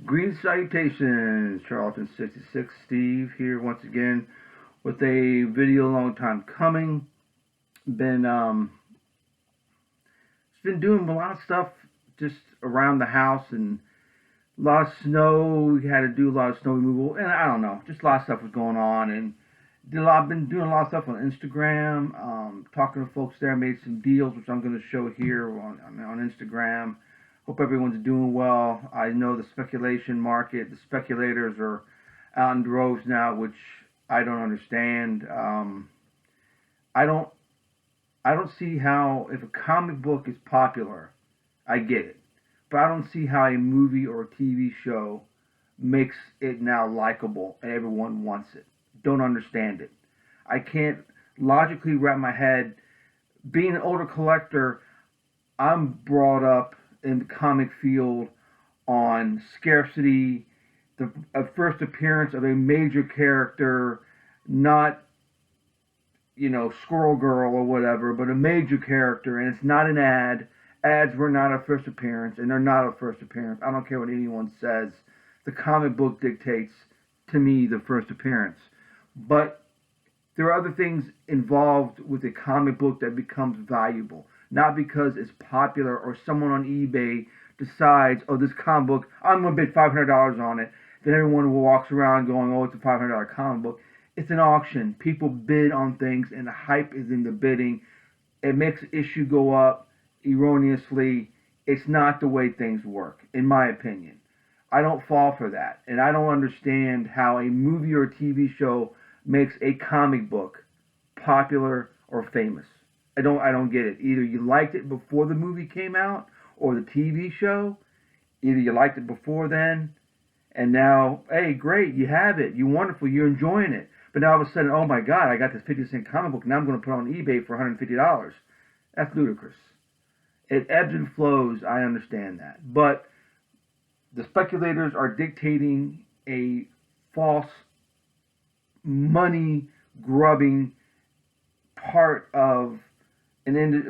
Green salutations, Charlton 66 Steve here once again with a video long time coming. Been been doing a lot of stuff just around the house and a lot of snow. We had to do a lot of snow removal, and I don't know, just a lot of stuff was going on, and been doing a lot of stuff on Instagram, talking to folks there, made some deals which I'm going to show here on Instagram. Hope everyone's doing well. I know the speculation market, the speculators are out in droves now, which I don't understand. I don't see how, if a comic book is popular, I get it, but I don't see how a movie or a TV show makes it now likable and everyone wants it. Don't understand it. I can't logically wrap my head. Being an older collector, I'm brought up in the comic field on scarcity, the first appearance of a major character, not, Squirrel Girl or whatever, but a major character, and it's not an ad. Ads were not a first appearance, and they're not a first appearance. I don't care what anyone says. The comic book dictates, to me, the first appearance. But there are other things involved with a comic book that becomes valuable. Not because it's popular or someone on eBay decides, oh, this comic book, I'm going to bid $500 on it. Then everyone walks around going, oh, it's a $500 comic book. It's an auction. People bid on things, and the hype is in the bidding. It makes the issue go up erroneously. It's not the way things work, in my opinion. I don't fall for that. And I don't understand how a movie or a TV show makes a comic book popular or famous. I don't get it. Either you liked it before the movie came out or the TV show. Either you liked it before then, and now, hey, great, you have it. You're wonderful. You're enjoying it. But now all of a sudden, oh my God, I got this 50-cent comic book. Now I'm going to put it on eBay for $150. That's ludicrous. It ebbs and flows. I understand that. But the speculators are dictating a false money grubbing part of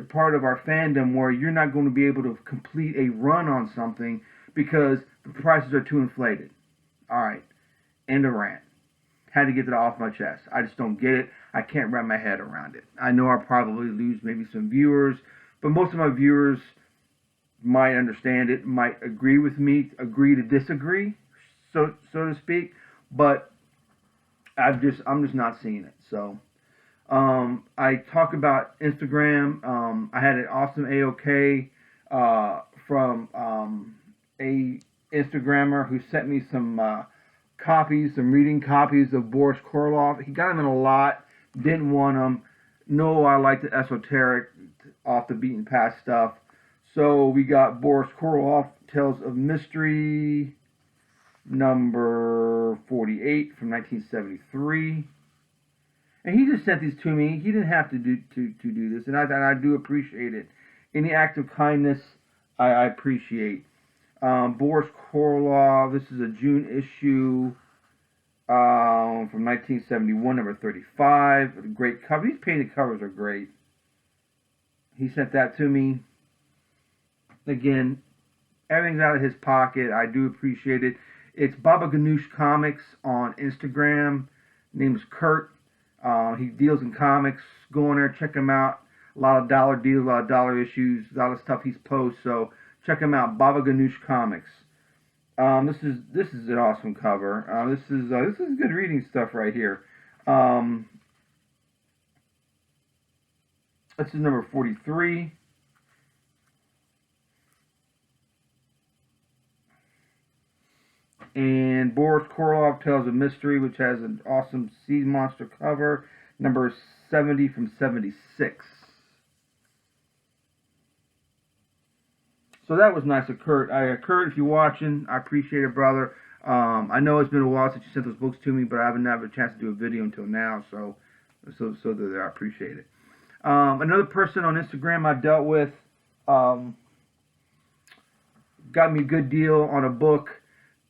part of our fandom where you're not going to be able to complete a run on something because the prices are too inflated. All right, end of rant. Had to get that off my chest. I just don't get it. I can't wrap my head around it. I know I'll probably lose maybe some viewers, but most of my viewers might understand it, might agree with me, agree to disagree, so to speak. But I'm just not seeing it. So I talk about Instagram. I had an awesome AOK from a Instagrammer who sent me some some reading copies of Boris Karloff. He got them in a lot, didn't want them. No, I like the esoteric, off the beaten path stuff. So we got Boris Karloff, Tales of Mystery, number 48 from 1973. And he just sent these to me. He didn't have to do this, and I do appreciate it. Any act of kindness, I appreciate. Boris Karloff, this is a June issue from 1971, number 35. Great cover. These painted covers are great. He sent that to me. Again, everything's out of his pocket. I do appreciate it. It's Baba Ganoush Comics on Instagram. Name is Kurt. He deals in comics. Go on there, check him out. A lot of dollar deals, a lot of dollar issues, a lot of stuff he's posts. So check him out, Baba Ganoush Comics. This is an awesome cover. This is good reading stuff right here. This is number 43. And Boris Karloff, Tales of Mystery, which has an awesome sea monster cover, number 70 from 76. So that was nice of Kurt. Kurt, if you're watching, I appreciate it, brother. I know it's been a while since you sent those books to me, but I haven't had a chance to do a video until now, so I appreciate it. Another person on Instagram I dealt with got me a good deal on a book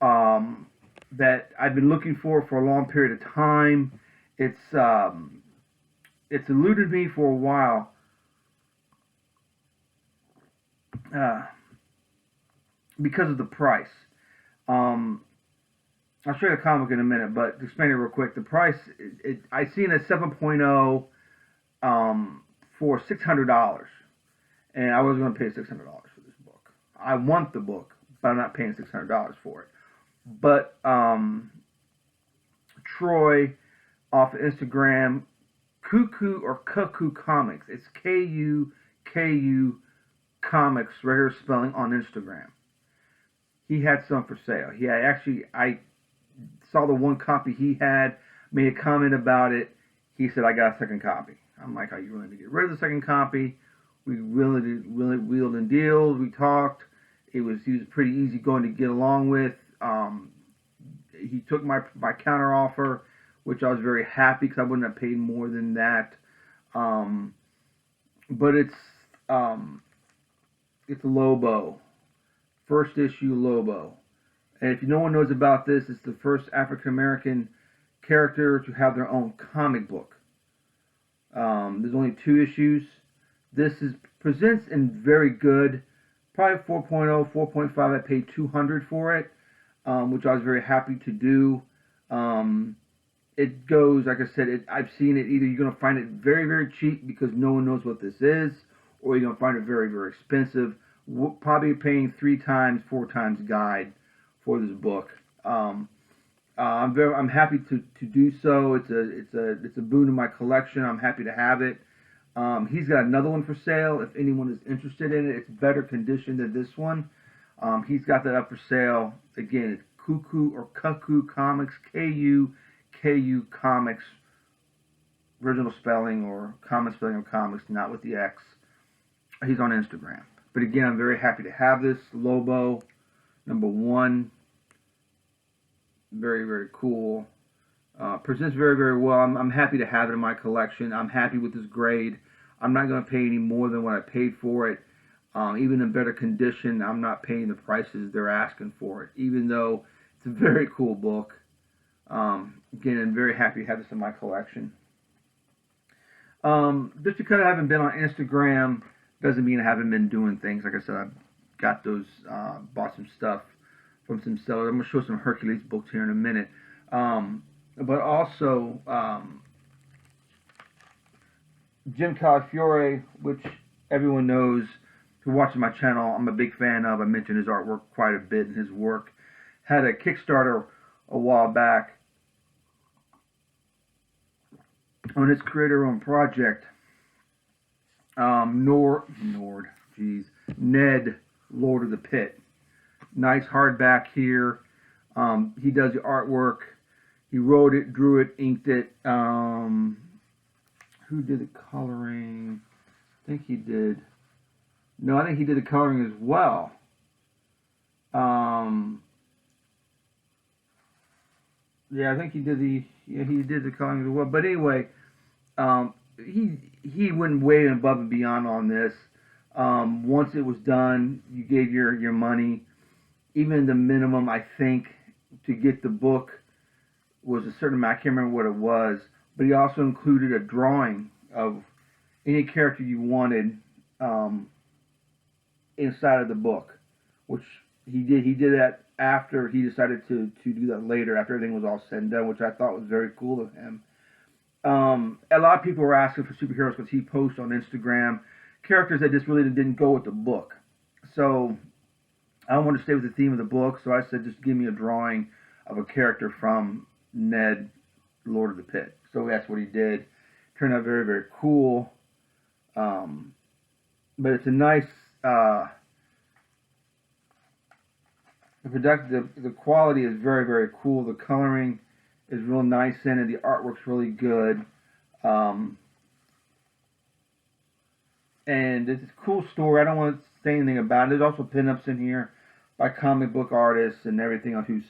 that I've been looking for a long period of time. It's eluded me for a while. Because of the price. I'll show you the comic in a minute, but to explain it real quick, the price, I seen a 7.0 for $600, and I wasn't going to pay $600 for this book. I want the book, but I'm not paying $600 for it. But Troy off of Instagram, Cuckoo or Cuckoo Comics. It's Kuku Comics, regular spelling, on Instagram. He had some for sale. He had I saw the one copy he had, made a comment about it. He said, I got a second copy. I'm like, are you willing to get rid of the second copy? We really wheeled and dealed. We talked. He was pretty easy going to get along with. He took my counter offer, which I was very happy because I wouldn't have paid more than that. But it's Lobo, first issue Lobo, and if no one knows about this, it's the first African American character to have their own comic book. There's only 2 issues. This presents in very good, probably 4.0, 4.5. I paid $200 for it, which I was very happy to do. It goes, like I said, I've seen it. Either you're going to find it very, very cheap because no one knows what this is, or you're going to find it very, very expensive. Probably paying 3 times, 4 times guide for this book. I'm happy to do so. It's a boon to my collection. I'm happy to have it. He's got another one for sale. If anyone is interested in it, it's better condition than this one. He's got that up for sale. Again, it's Cuckoo or Cuckoo Comics, Kuku Comics, original spelling or common spelling of comics, not with the X. He's on Instagram. But again, I'm very happy to have this. Lobo, #1. Very, very cool. Presents very, very well. I'm happy to have it in my collection. I'm happy with this grade. I'm not going to pay any more than what I paid for it. Even in better condition, I'm not paying the prices they're asking for it, even though it's a very cool book. Again, I'm very happy to have this in my collection. Just because I haven't been on Instagram doesn't mean I haven't been doing things. Like I said, I've got those, bought some stuff from some sellers. I'm going to show some Hercules books here in a minute. But also, Jim Calafiore, which everyone knows who watches my channel, I'm a big fan of. I mentioned his artwork quite a bit, and his work had a Kickstarter a while back on his creator-owned project, Ned, Lord of the Pit. Nice hardback here. He does the artwork. He wrote it, drew it, inked it. Who did the coloring? I think he did. No, I think he did the coloring as well. Yeah, I think he did the coloring as well. But anyway, he went way above and beyond on this. Once it was done, you gave your money. Even the minimum, I think, to get the book was a certain amount. I can't remember what it was, but he also included a drawing of any character you wanted inside of the book, which he did. He did that after he decided to do that later, after everything was all said and done, which I thought was very cool of him. A lot of people were asking for superheroes because he posts on Instagram characters that just really didn't go with the book. So I want to stay with the theme of the book, so I said just give me a drawing of a character from Ned, Lord of the Pit. So that's what he did. Turned out very, very cool. But it's a nice, the quality is very, very cool. The coloring is real nice in it. The artwork's really good. And it's a cool story. I don't want to say anything about it. There's also pinups in here by comic book artists and everything else who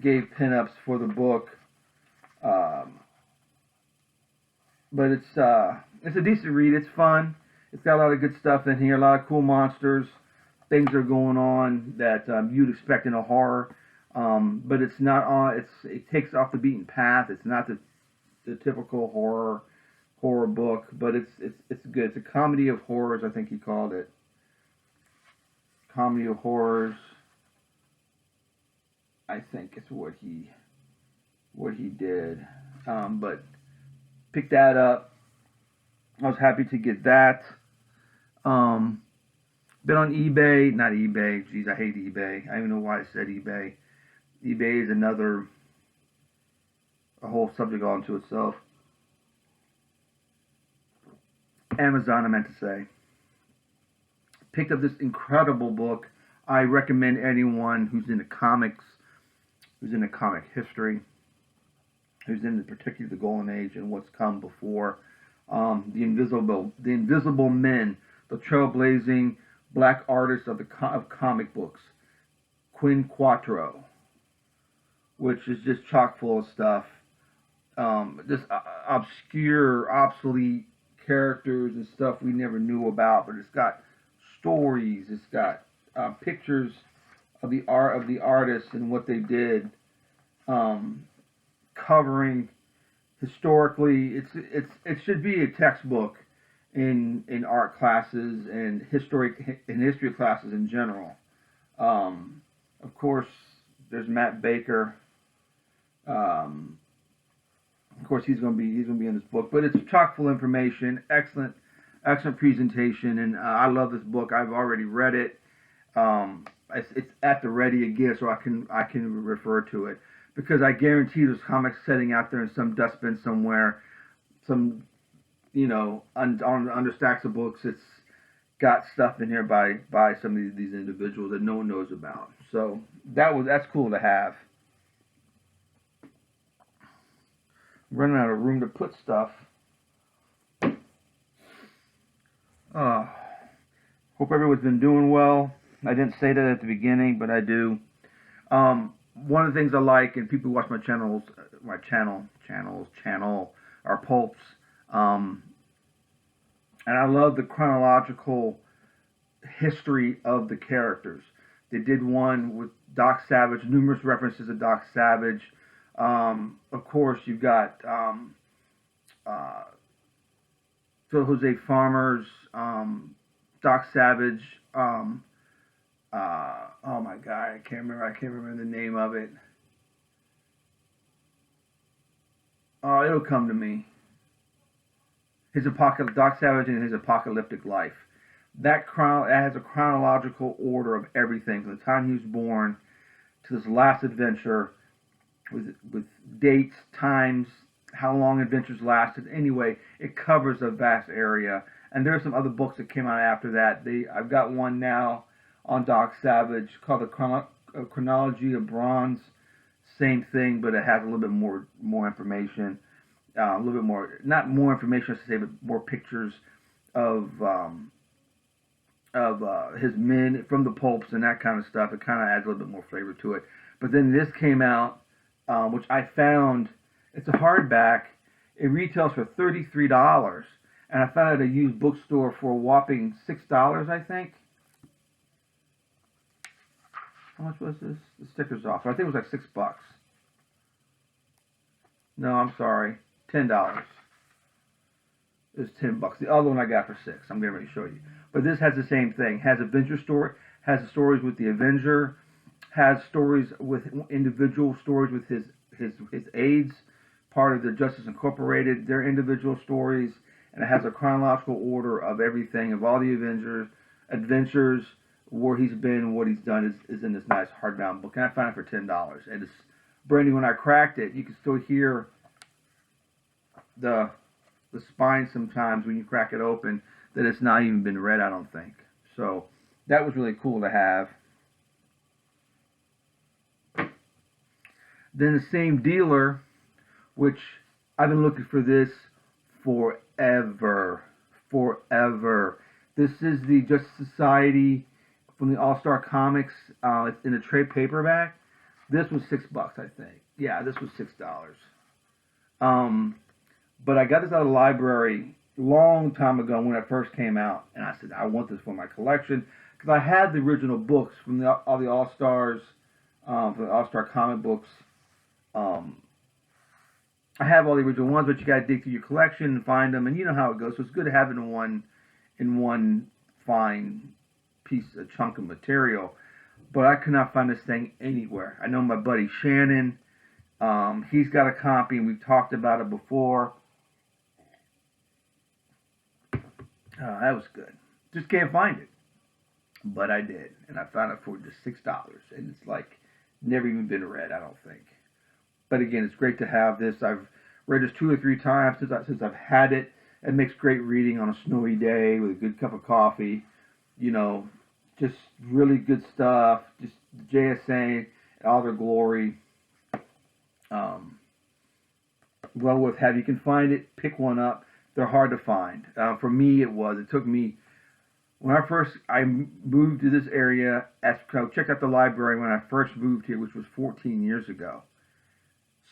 gave pinups for the book. But it's a decent read. It's fun. It's got a lot of good stuff in here. A lot of cool monsters. Things are going on that you'd expect in a horror. But it's not on. It takes off the beaten path. It's not the typical horror book, but it's good. It's a comedy of horrors, I think he called it. Comedy of horrors. I think is what he did. But picked that up. I was happy to get that. Been on eBay, not eBay. Geez, I hate eBay. I don't even know why I said eBay. eBay is a whole subject all into itself. Amazon, I meant to say. Picked up this incredible book. I recommend anyone who's into comics, who's into comic history, who's into particularly the Golden Age and what's come before. The Invisible Men, the trailblazing black artists of comic books. Quinn Quattro, which is just chock full of stuff. Just obscure, obsolete characters and stuff we never knew about, but it's got stories. It's got pictures of the artists and what they did, covering historically. It should be a textbook in art classes and history classes in general. Of course, there's Matt Baker. Of course, he's going to be in this book, but it's chock full of information. Excellent presentation, and I love this book. I've already read it. It's at the ready again, so I can refer to it, because I guarantee there's comics sitting out there in some dustbin somewhere, some under stacks of books. It's got stuff in here by some of these individuals that no one knows about. So that's cool to have. Running out of room to put stuff. Hope everyone's been doing well. I didn't say that at the beginning, but I do. One of the things I like, and people who watch my channel, are pulps. And I love the chronological history of the characters. They did one with Doc Savage, numerous references to Doc Savage. Of course, you've got Phil Jose Farmer's Doc Savage. Oh my God, I can't remember the name of it. Oh, it'll come to me. Doc Savage and His Apocalyptic Life. That has a chronological order of everything from the time he was born to this last adventure, with dates, times, how long adventures lasted. Anyway, it covers a vast area. And there are some other books that came out after that. I've got one now on Doc Savage called the Chronology of Bronze. Same thing, but it has a little bit more information. A little bit more, not more information, I should say, but more pictures of his men from the pulps and that kind of stuff. It kind of adds a little bit more flavor to it. But then this came out, which I found, it's a hardback. It retails for $33, and I found it at a used bookstore for a whopping $6, I think. How much was this? The sticker's off. I think it was like $6. No, I'm sorry, $10. It was $10. The other one I got for $6. I'm getting ready to show you. But this has the same thing. Has Avenger story. Has stories with the Avenger. Has stories with individual stories with his aides, part of the Justice Incorporated, their individual stories, and it has a chronological order of everything, of all the adventures, where he's been, what he's done is in this nice hardbound book, and I found it for $10. And it's brand new. When I cracked it, you can still hear the spine sometimes when you crack it open, that it's not even been read, I don't think. So that was really cool to have. Then the same dealer, which I've been looking for this forever. This is the Justice Society from the All-Star Comics. It's in a trade paperback. This was $6, I think. Yeah, this was $6. But I got this out of the library a long time ago when it first came out, and I said, I want this for my collection, because I had the original books from all the All-Stars, from the All-Star comic books. I have all the original ones, but you got to dig through your collection and find them, and you know how it goes. So it's good to have it in one fine piece, a chunk of material. but I could not find this thing anywhere. I know my buddy Shannon, he's got a copy, and we've talked about it before. That was good. Just can't find it. But I did, and I found it for just $6, and it's like never even been read, I don't think. But again, it's great to have this. I've read this 2 or 3 times since I've had it. It makes great reading on a snowy day with a good cup of coffee. You know, just really good stuff. Just JSA in all their glory. Well worth having. You can find it, pick one up. They're hard to find. For me, it was. It took me, when I moved to this area, I checked out the library when I first moved here, which was 14 years ago.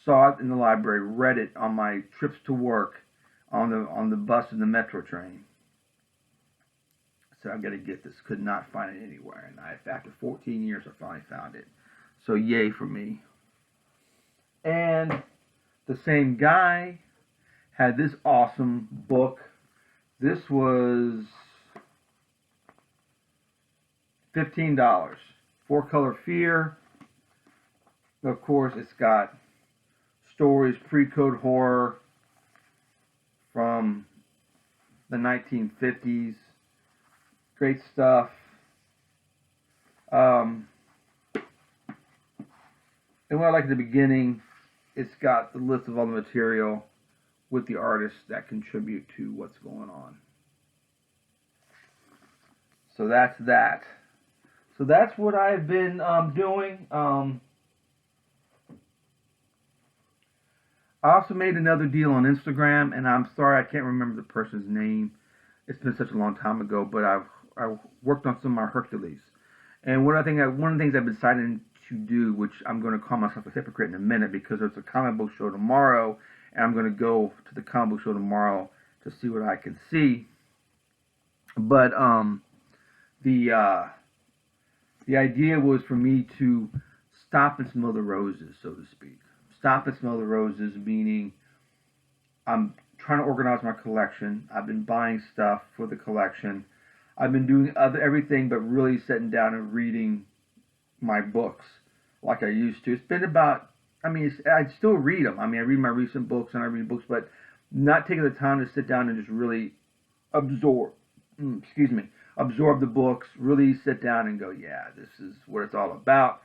Saw it in the library, read it on my trips to work, on the bus and the metro train. So I've got to get this. Could not find it anywhere. And after 14 years, I finally found it. So yay for me. And the same guy had this awesome book. This was $15. 4-Color Fear. Of course, it's got stories, pre-code horror from the 1950s. Great stuff. And what I like at the beginning, it's got the list of all the material with the artists that contribute to what's going on. So that's that. So that's what I've been doing. I also made another deal on Instagram, and I'm sorry I can't remember the person's name. It's been such a long time ago, but I worked on some of my Hercules. And one of the things I've decided to do, which I'm going to call myself a hypocrite in a minute, because there's a comic book show tomorrow, and I'm going to go to the comic book show tomorrow to see what I can see. But the idea was for me to stop and smell the roses, so to speak. Stop and smell the roses, meaning I'm trying to organize my collection. I've been buying stuff for the collection. I've been doing everything but really sitting down and reading my books like I used to. It's been about, I still read them. I read my recent books and I read books, but not taking the time to sit down and just really absorb the books, really sit down and go, yeah, this is what it's all about.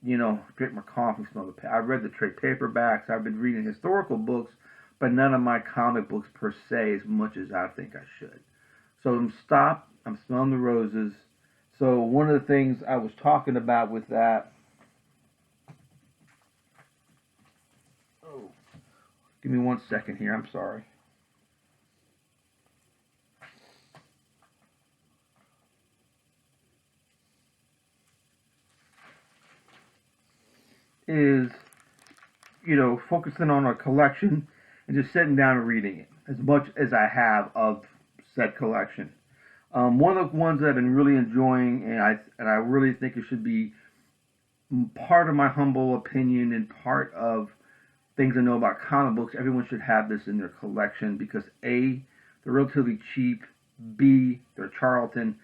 You know, drink my coffee, smell the I've read the trade paperbacks. I've been reading historical books, but none of my comic books per se as much as I think I should. So I'm smelling the roses. So one of the things I was talking about with that, give me 1 second here, I'm sorry. Is, focusing on a collection and just sitting down and reading it as much as I have of said collection. One of the ones that I've been really enjoying, and I really think it should be part of my humble opinion and part of things I know about comic books. Everyone should have this in their collection because A, they're relatively cheap. B, they're Charlton.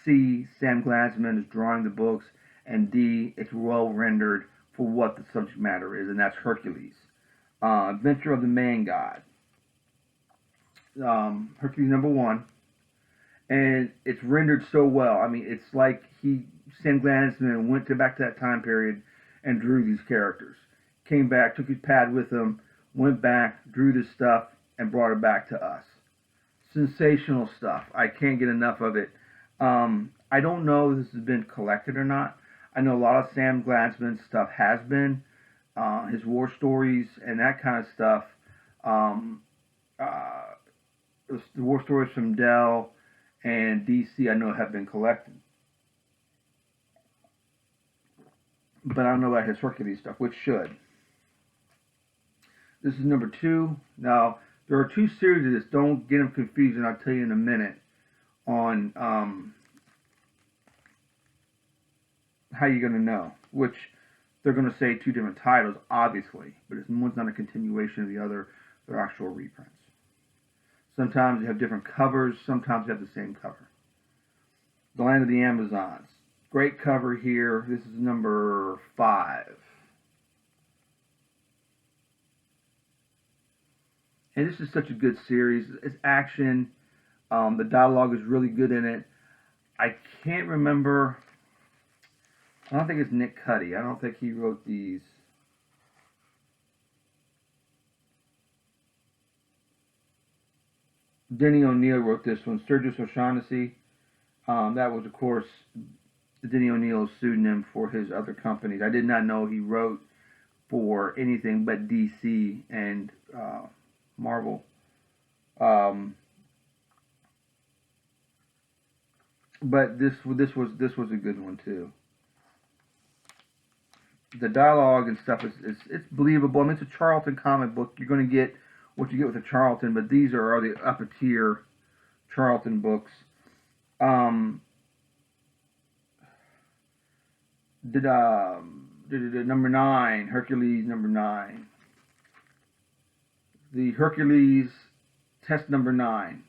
C, Sam Glanzman is drawing the books. And D, it's well rendered for what the subject matter is, and that's Hercules. Adventure of the Man God. Hercules #1. And it's rendered so well. It's like Sam Glanzman went back to that time period and drew these characters. Came back, took his pad with him, went back, drew this stuff, and brought it back to us. Sensational stuff. I can't get enough of it. I don't know if this has been collected or not. I know a lot of Sam Glanzman's stuff has been, his war stories and that kind of stuff. The war stories from Dell and DC I know have been collected. But I don't know about his Hercules stuff, which should. This is #2. Now, there are 2 series of this. Don't get them confused, and I'll tell you in a minute on how you're going to know. Which they're going to say 2 different titles, obviously, but one's not a continuation of the other. They're actual reprints. Sometimes you have different covers. Sometimes you have the same cover. The Land of the Amazons. Great cover here. This is number 5. And this is such a good series. It's action. The dialogue is really good in it. I can't remember. I don't think it's Nick Cuddy. I don't think he wrote these. Denny O'Neil wrote this one. Sturgis O'Shaughnessy. That was, of course, Denny O'Neil's pseudonym for his other companies. I did not know he wrote for anything but DC and Marvel. But this was a good one too. The dialogue and stuff is it's believable. I mean, it's a Charlton comic book. You're going to get what you get with a Charlton, but these are the upper tier Charlton books. Number 9, Hercules number 9. The Hercules test number 9.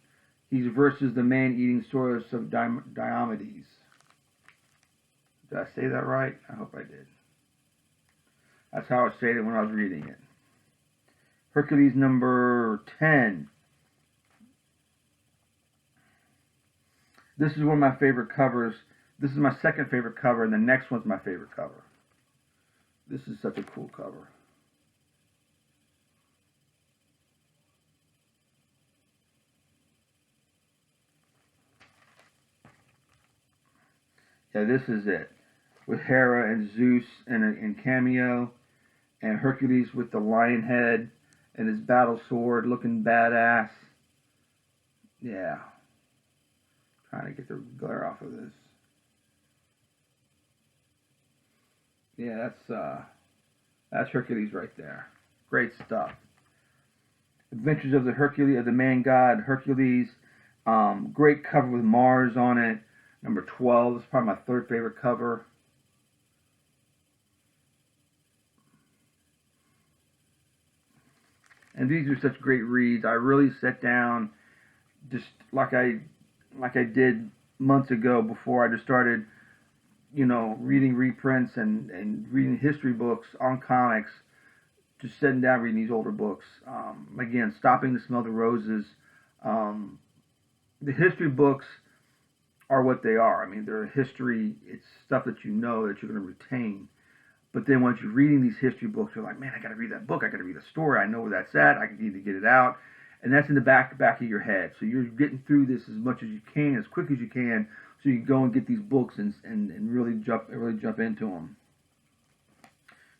He's versus the man-eating Saurus of Diomedes. Did I say that right? I hope I did. That's how I said it when I was reading it. Hercules number 10. This is one of my favorite covers. This is my second favorite cover, and the next one's my favorite cover. This is such a cool cover. Yeah, this is it. With Hera and Zeus in cameo, and Hercules with the lion head and his battle sword looking badass. Yeah. Trying to get the glare off of this. Yeah, that's Hercules right there. Great stuff. Adventures of the man god Hercules. Great cover with Mars on it. Number 12. This is probably my third favorite cover. And these are such great reads. I really sat down, just like I did months ago before I just started, reading reprints and reading history books on comics. Just sitting down reading these older books. Again, Stopping to Smell the Roses. The history books are what they are. I mean, they're history. It's stuff that you know that you're going to retain. But then once you're reading these history books, you're like, man, I got to read that book. I got to read the story. I know where that's at. I need to get it out. And that's in the back of your head. So you're getting through this as much as you can, as quick as you can, so you can go and get these books and really jump into them.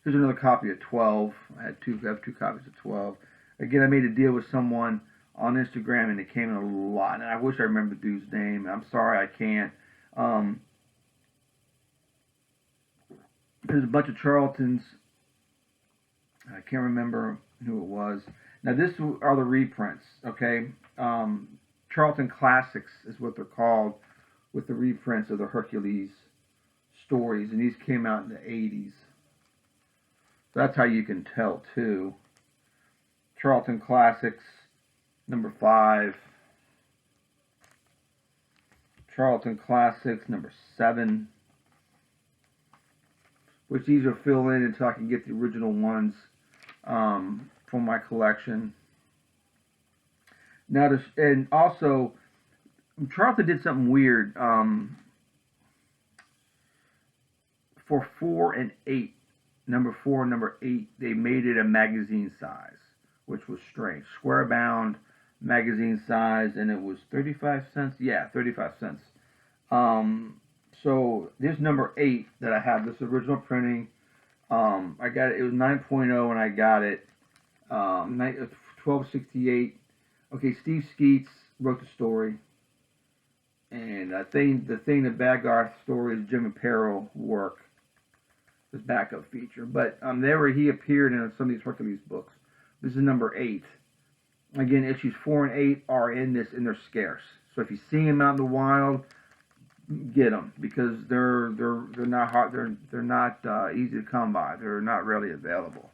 Here's another copy of 12. I have two copies of 12. Again, I made a deal with someone on Instagram, and it came in a lot. And I wish I remember the dude's name. I'm sorry I can't. There's a bunch of Charltons. I can't remember who it was. Now, this are the reprints, okay? Charlton Classics is what they're called, with the reprints of the Hercules stories. And these came out in the 80s. So that's how you can tell, too. Charlton Classics, number 5. Charlton Classics, number 7. Which these are filled in until I can get the original ones from my collection. Now, and also, Charlton did something weird. For 4 and 8, number 4 and number 8, they made it a magazine size, which was strange. Square bound magazine size, and it was 35 cents. Yeah, 35 cents. So this number 8 that I have, this original printing, I got it. It was 9.0 when I got it. 1268. Okay, Steve Skeets wrote the story, and the Bad Garth story is Jim Apparel work, his backup feature. But he appeared in some of these Hercules books. This is number 8. Again, issues 4 and 8 are in this, and they're scarce. So if you see them out in the wild, get them, because they're not hard. They're not easy to come by. They're not readily available.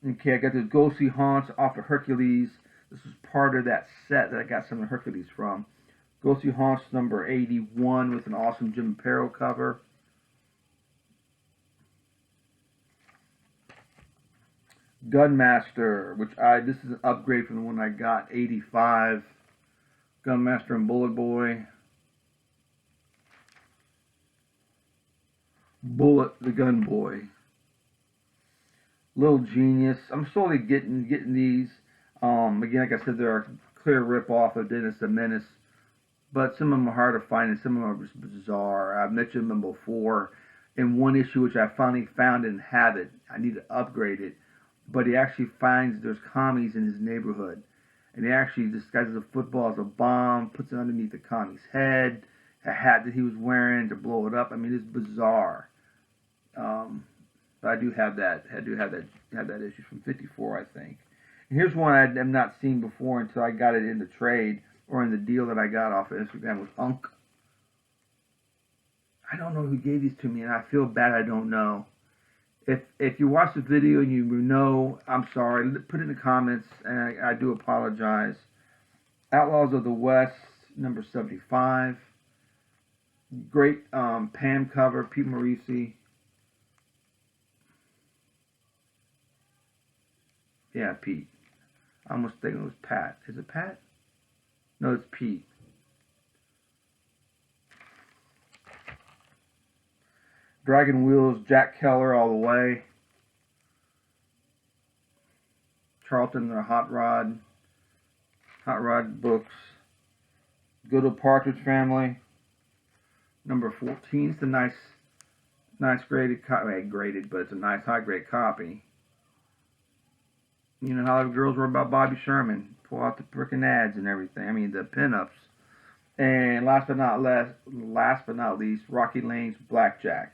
Okay, I got this Ghostly Haunts off of Hercules. This is part of that set that I got some of Hercules from. Ghostly Haunts number 81 with an awesome Jim Aparo cover. Gunmaster, which this is an upgrade from the one I got, 85. Gunmaster and Bullet Boy. Bullet the Gun Boy. Little Genius. I'm slowly getting these. Again, like I said, they're a clear rip-off of Menace the Menace. But some of them are hard to find and some of them are just bizarre. I've mentioned them before in one issue, which I finally found and have it. I need to upgrade it. But he actually finds there's commies in his neighborhood. And he actually disguises a football as a bomb, puts it underneath the commie's head, a hat that he was wearing to blow it up. I mean, it's bizarre. But I do have that. I do have that issue from '54, I think. And here's one I have not seen before until I got it in the trade or in the deal that I got off of Instagram with Unk. I don't know who gave these to me, and I feel bad I don't know. If you watch the video and you know, I'm sorry. Put it in the comments, and I do apologize. Outlaws of the West, number 75. Great Pam cover, Pete Morisi. Yeah, Pete. I almost think it was Pat. Is it Pat? No, it's Pete. Dragon Wheels, Jack Keller all the way. Charlton, the Hot Rod books. Good Old Partridge Family. Number 14. It's a nice graded copy. Graded, but it's a nice high grade copy. You know how the girls were about Bobby Sherman. Pull out the frickin' ads and everything. I mean, the pinups. And last but not least, Rocky Lane's Blackjack.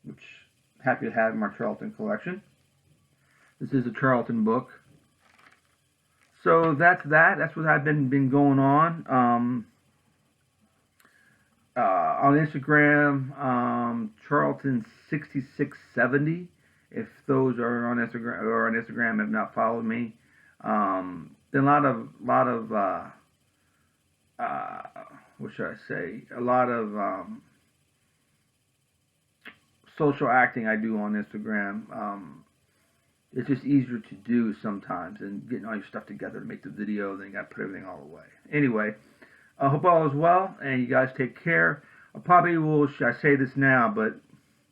Which, happy to have in my Charlton collection. This is a Charlton book. So that's that. That's what I've been going on. On Instagram, Charlton6670. If those are on Instagram have not followed me. Then a lot of what should I say? A lot of social acting I do on Instagram. It's just easier to do sometimes than getting all your stuff together to make the video. Then you got to put everything all away. Anyway, I hope all is well, and you guys take care. I probably will, I say this now, but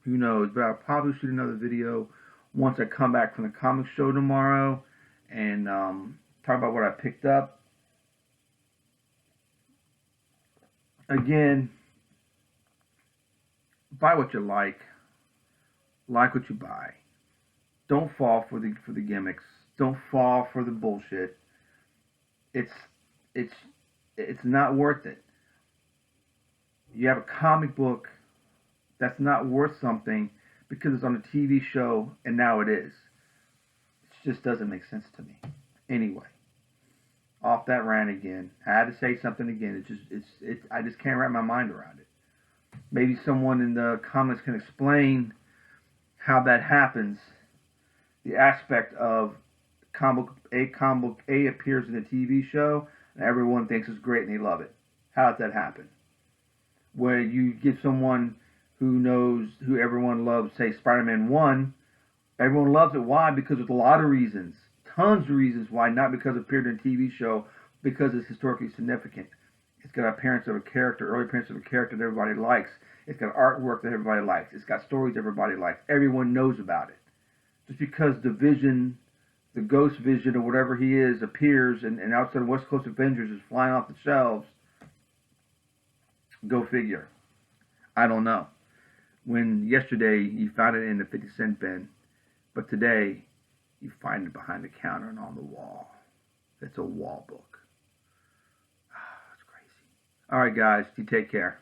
who knows, but I'll probably shoot another video once I come back from the comic show tomorrow and talk about what I picked up. Again, buy what you like what you buy. Don't fall for the gimmicks. Don't fall for the bullshit. It's not worth it. You have a comic book that's not worth something because it's on a TV show and now it is. It just doesn't make sense to me. Anyway, off that rant again. I had to say something again. I just can't wrap my mind around it. Maybe someone in the comments can explain how that happens. The aspect of comic book A appears in a TV show and everyone thinks it's great and they love it. How does that happen? Where you give someone who everyone loves, say Spider-Man 1, everyone loves it. Why? Because there's a lot of reasons. Tons of reasons why. Not because it appeared in a TV show, because it's historically significant. It's got appearance of a character, early appearance of a character that everybody likes. It's got artwork that everybody likes. It's got stories everybody likes. Everyone knows about it. Just because the Vision, the Ghost Vision or whatever he is, appears and outside of West Coast Avengers is flying off the shelves, go figure. I don't know. When yesterday you found it in the 50-cent bin, but today you find it behind the counter and on the wall. It's a wall book. It's crazy. All right, guys. You take care.